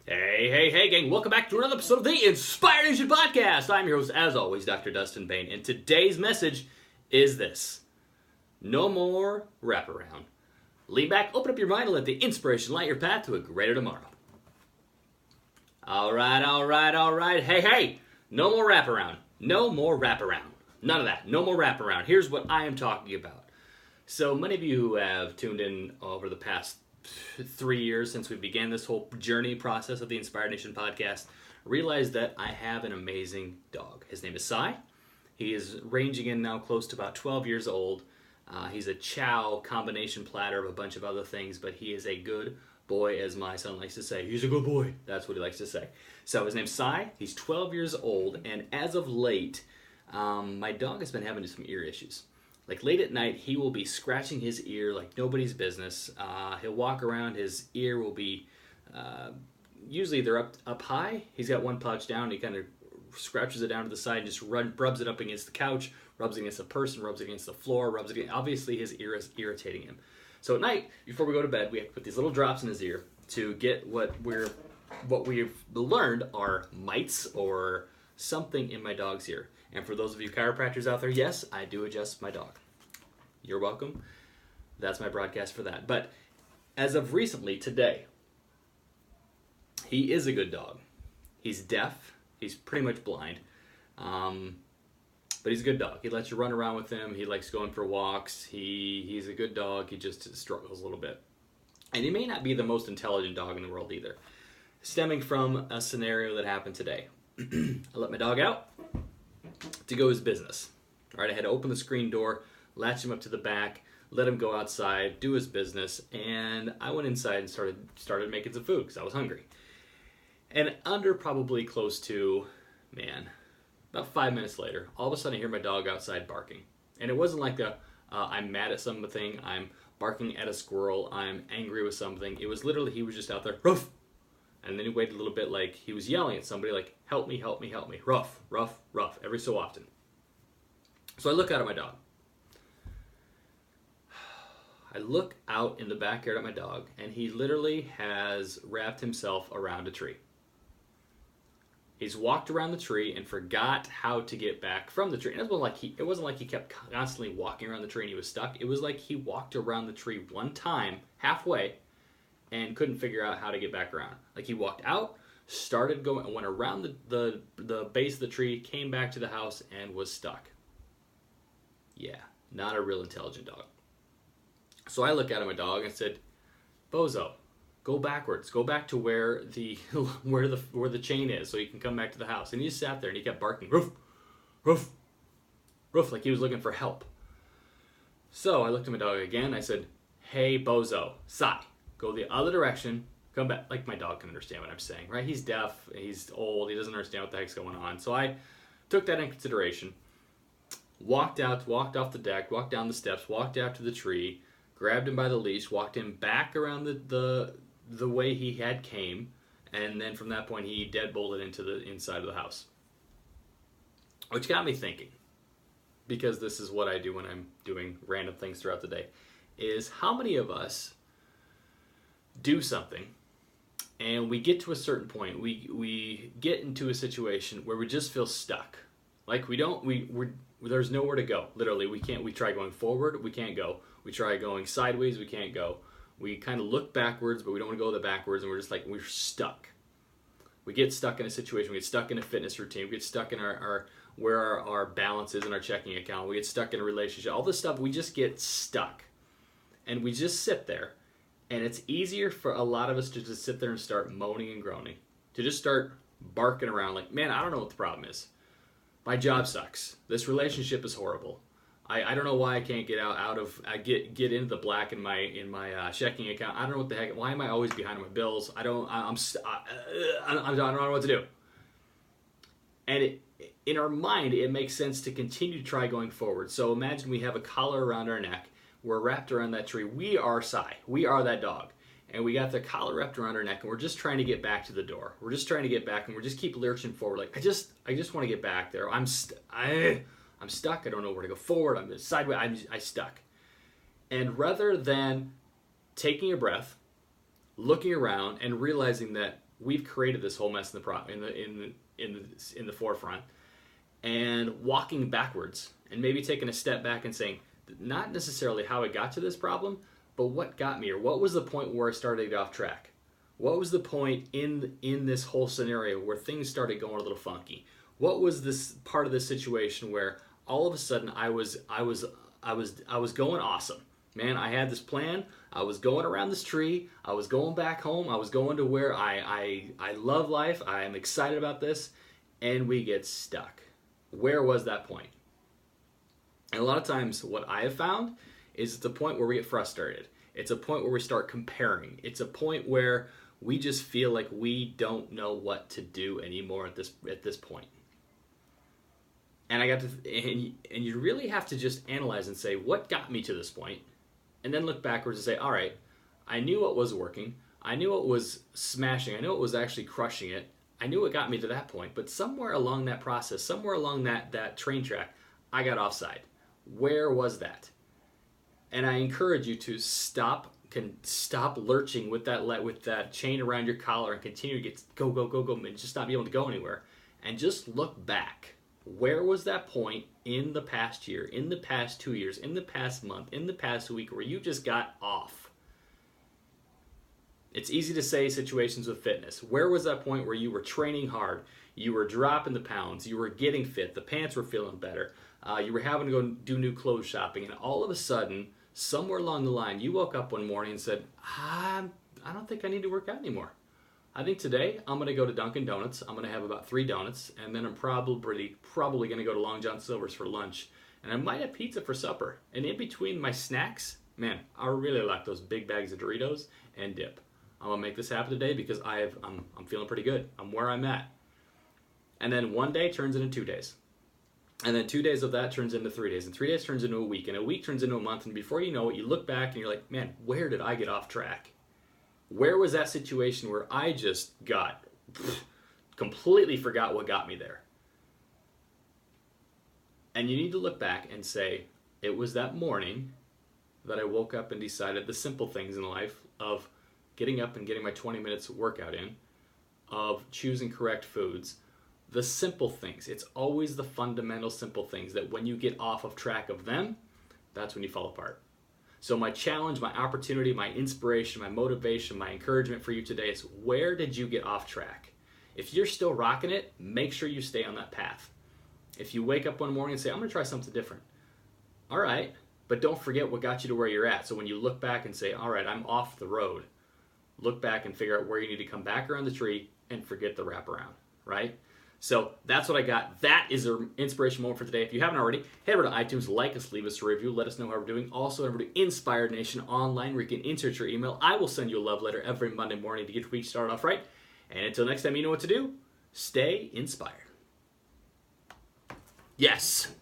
Hey, gang. Welcome back to another episode of the Inspired Nation Podcast. I'm your host, as always, Dr. Dustin Bain, and today's message is this. No more wraparound. Lean back, open up your mind, and let the inspiration light your path to a greater tomorrow. All right. Hey. No more wraparound. No more wraparound. None of that. No more wraparound. Here's what I am talking about. So many of you who have tuned in over the past 3 years since we began this whole journey process of the Inspired Nation podcast realize that I have an amazing dog. His name is Sai. He is ranging in now close to about 12 years old. He's a chow combination platter of a bunch of other things, but he is a good boy, as my son likes to say. He's a good boy. That's what he likes to say. So his name's Sai. He's 12 years old, and as of late, my dog has been having some ear issues. Like late at night, he will be scratching his ear like nobody's business. He'll walk around, his ear will be, usually they're up high. He's got one pouch down, he kind of scratches it down to the side, just rubs it up against the couch, rubs it against the person, rubs it against the floor, obviously his ear is irritating him. So at night, before we go to bed, we have to put these little drops in his ear to get what we've learned are mites or something in my dog's ear. And for those of you chiropractors out there, yes, I do adjust my dog. You're welcome. That's my broadcast for that. But as of recently, today, he is a good dog. He's deaf. He's pretty much blind. But he's a good dog. He lets you run around with him. He likes going for walks. He's a good dog. He just struggles a little bit. And he may not be the most intelligent dog in the world either. Stemming from a scenario that happened today. I let my dog out to go his business. All right, I had to open the screen door, latch him up to the back, let him go outside, do his business, and I went inside and started making some food because I was hungry. And under probably close to, about 5 minutes later, all of a sudden I hear my dog outside barking. And it wasn't like I'm mad at something, I'm barking at a squirrel, I'm angry with something. It was literally, he was just out there, ruff. And then he waited a little bit like he was yelling at somebody like, help me, ruff, every so often. So I look out at my dog. I look out in the backyard at my dog, and he literally has wrapped himself around a tree. He's walked around the tree and forgot how to get back from the tree. And it wasn't like he kept constantly walking around the tree and he was stuck. It was like he walked around the tree one time, halfway, and couldn't figure out how to get back around. Like he walked out, started going, and went around the base of the tree, came back to the house, and was stuck. Yeah, not a real intelligent dog. So I look at my dog and said, Bozo, go backwards. Go back to where the chain is so you can come back to the house. And he just sat there and he kept barking, ruff, like he was looking for help. So I looked at my dog again. I said, hey, Bozo, Sai. Go the other direction, come back. Like my dog can understand what I'm saying, right? He's deaf, he's old, he doesn't understand what the heck's going on. So I took that in consideration, walked off the deck, walked down the steps, walked out to the tree, grabbed him by the leash, walked him back around the way he had came, and then from that point he deadbolted into the inside of the house. Which got me thinking, because this is what I do when I'm doing random things throughout the day, is how many of us do something and we get to a certain point, we get into a situation where we just feel stuck, like there's nowhere to go. Literally, we try going forward, we can't go. We try going sideways, we can't go. We kind of look backwards, but we don't want to go the backwards, and we're just like, we're stuck. We get stuck in a situation, we get stuck in a fitness routine, we get stuck in where our balance is in our checking account, we get stuck in a relationship, all this stuff, we just get stuck. And we just sit there. And it's easier for a lot of us to just sit there and start moaning and groaning. To just start barking around like, man, I don't know what the problem is. My job sucks. This relationship is horrible. I don't know why I can't get get into the black in my checking account. I don't know what the heck. Why am I always behind on my bills? I don't know what to do. And in our mind, it makes sense to continue to try going forward. So imagine we have a collar around our neck. We're wrapped around that tree. We are Sai. We are that dog. And we got the collar wrapped around our neck, and we're just trying to get back to the door. We're just trying to get back, and we're just keep lurching forward. Like, I just want to get back there. I'm stuck. I don't know where to go forward. I'm sideways. I'm stuck. And rather than taking a breath, looking around, and realizing that we've created this whole mess in the forefront, and walking backwards and maybe taking a step back and saying, not necessarily how I got to this problem, but what got me, or what was the point where I started to get off track? What was the point in this whole scenario where things started going a little funky? What was this part of the situation where all of a sudden I was going awesome? Man, I had this plan. I was going around this tree. I was going back home. I was going to where I love life. I am excited about this. And we get stuck. Where was that point? And a lot of times what I have found is it's a point where we get frustrated. It's a point where we start comparing. It's a point where we just feel like we don't know what to do anymore at this point. And and you really have to just analyze and say, what got me to this point? And then look backwards and say, all right, I knew what was working. I knew what was smashing. I knew what was actually crushing it. I knew what got me to that point. But somewhere along that process, somewhere along that train track, I got offside. Where was that? And I encourage you to stop lurching with that chain around your collar and continue to go, and just not be able to go anywhere. And just look back. Where was that point in the past year, in the past 2 years, in the past month, in the past week where you just got off? It's easy to say situations with fitness. Where was that point where you were training hard, you were dropping the pounds, you were getting fit, the pants were feeling better, you were having to go do new clothes shopping, and all of a sudden, somewhere along the line, you woke up one morning and said, I don't think I need to work out anymore. I think today I'm going to go to Dunkin' Donuts. I'm going to have about 3 donuts, and then I'm probably going to go to Long John Silver's for lunch, and I might have pizza for supper. And in between my snacks, man, I really like those big bags of Doritos and dip. I'm going to make this happen today because I'm feeling pretty good. I'm where I'm at. And then one day turns into 2 days. And then 2 days of that turns into 3 days, and 3 days turns into a week, and a week turns into a month, and before you know it, you look back and you're like, man, where did I get off track? Where was that situation where I just completely forgot what got me there? And you need to look back and say, it was that morning that I woke up and decided the simple things in life of getting up and getting my 20 minutes workout in, of choosing correct foods, the simple things. It's always the fundamental simple things that when you get off of track of them, that's when you fall apart. So my challenge, my opportunity, my inspiration, my motivation, my encouragement for you today is, where did you get off track? If you're still rocking it, make sure you stay on that path. If you wake up one morning and say, I'm going to try something different. All right, but don't forget what got you to where you're at. So when you look back and say, all right, I'm off the road, look back and figure out where you need to come back around the tree and forget the wraparound, right? So that's what I got. That is an inspiration moment for today. If you haven't already, head over to iTunes, like us, leave us a review, let us know how we're doing. Also, over to Inspired Nation Online, where you can insert your email. I will send you a love letter every Monday morning to get your week started off right. And until next time, you know what to do. Stay inspired. Yes.